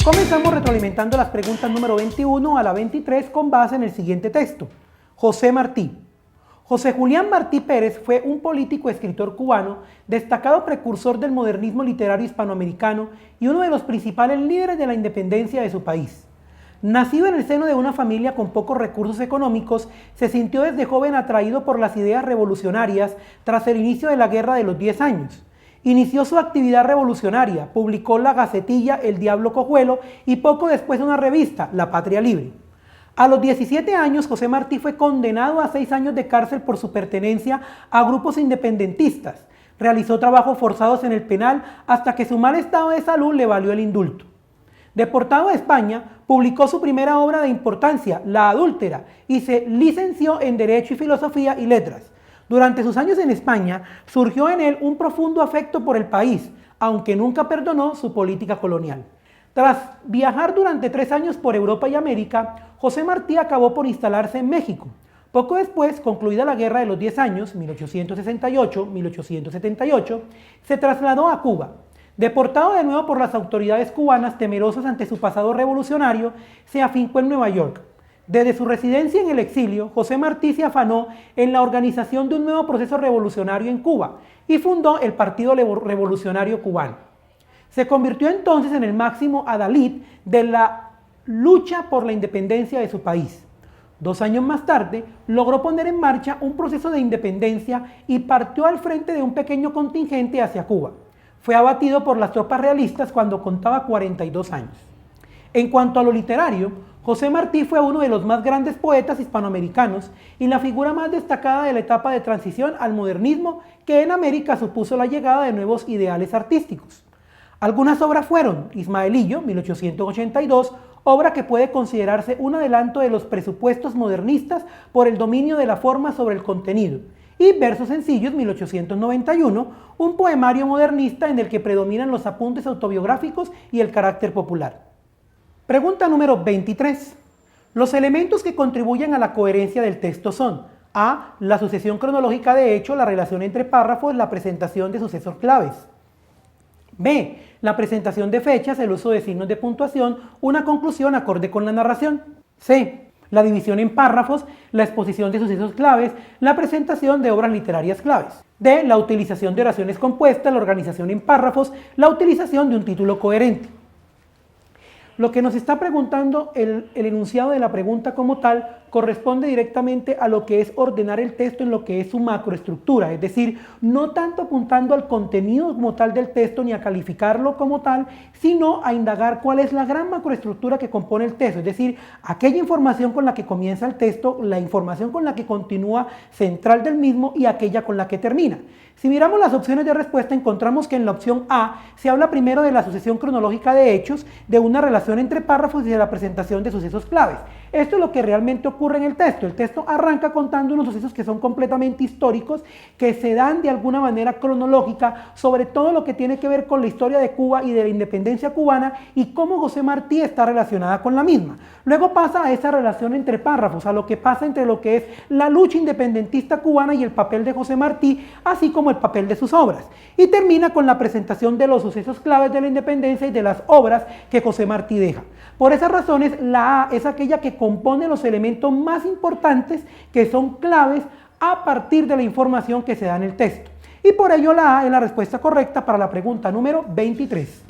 Comenzamos retroalimentando las preguntas número 21 a la 23 con base en el siguiente texto. José Martí. José Julián Martí Pérez fue un político y escritor cubano, destacado precursor del modernismo literario hispanoamericano y uno de los principales líderes de la independencia de su país. Nacido en el seno de una familia con pocos recursos económicos, se sintió desde joven atraído por las ideas revolucionarias tras el inicio de la Guerra de los 10 años. Inició su actividad revolucionaria, publicó la gacetilla El Diablo Cojuelo y poco después una revista, La Patria Libre. A los 17 años, José Martí fue condenado a 6 años de cárcel por su pertenencia a grupos independentistas. Realizó trabajos forzados en el penal hasta que su mal estado de salud le valió el indulto. Deportado a España, publicó su primera obra de importancia, La Adúltera, y se licenció en Derecho y Filosofía y Letras. Durante sus años en España, surgió en él un profundo afecto por el país, aunque nunca perdonó su política colonial. Tras viajar durante 3 años por Europa y América, José Martí acabó por instalarse en México. Poco después, concluida la Guerra de los 10 años, 1868-1878, se trasladó a Cuba. Deportado de nuevo por las autoridades cubanas temerosas ante su pasado revolucionario, se afincó en Nueva York. Desde su residencia en el exilio, José Martí se afanó en la organización de un nuevo proceso revolucionario en Cuba y fundó el Partido Revolucionario Cubano. Se convirtió entonces en el máximo adalid de la lucha por la independencia de su país. 2 años más tarde, logró poner en marcha un proceso de independencia y partió al frente de un pequeño contingente hacia Cuba. Fue abatido por las tropas realistas cuando contaba 42 años. En cuanto a lo literario, José Martí fue uno de los más grandes poetas hispanoamericanos y la figura más destacada de la etapa de transición al modernismo que en América supuso la llegada de nuevos ideales artísticos. Algunas obras fueron Ismaelillo, 1882, obra que puede considerarse un adelanto de los presupuestos modernistas por el dominio de la forma sobre el contenido, y Versos sencillos, 1891, un poemario modernista en el que predominan los apuntes autobiográficos y el carácter popular. Pregunta número 23. Los elementos que contribuyen a la coherencia del texto son: A. La sucesión cronológica de hechos, la relación entre párrafos, la presentación de sucesos claves. B. La presentación de fechas, el uso de signos de puntuación, una conclusión acorde con la narración. C. La división en párrafos, la exposición de sucesos claves, la presentación de obras literarias claves. D. La utilización de oraciones compuestas, la organización en párrafos, la utilización de un título coherente. Lo que nos está preguntando el enunciado de la pregunta como tal corresponde directamente a lo que es ordenar el texto en lo que es su macroestructura, es decir, no tanto apuntando al contenido como tal del texto ni a calificarlo como tal, sino a indagar cuál es la gran macroestructura que compone el texto, es decir, aquella información con la que comienza el texto, la información con la que continúa central del mismo y aquella con la que termina. Si miramos las opciones de respuesta, encontramos que en la opción A se habla primero de la sucesión cronológica de hechos, de una relación entre párrafos y de la presentación de sucesos claves. Esto es lo que realmente ocurre en el texto. El texto arranca contando unos sucesos que son completamente históricos, que se dan de alguna manera cronológica sobre todo lo que tiene que ver con la historia de Cuba y de la independencia cubana y cómo José Martí está relacionada con la misma. Luego pasa a esa relación entre párrafos, a lo que pasa entre lo que es la lucha independentista cubana y el papel de José Martí, así como el papel de sus obras. Y termina con la presentación de los sucesos claves de la independencia y de las obras que José Martí deja. Por esas razones, la A es aquella que compone los elementos más importantes que son claves a partir de la información que se da en el texto. Y por ello la A es la respuesta correcta para la pregunta número 23.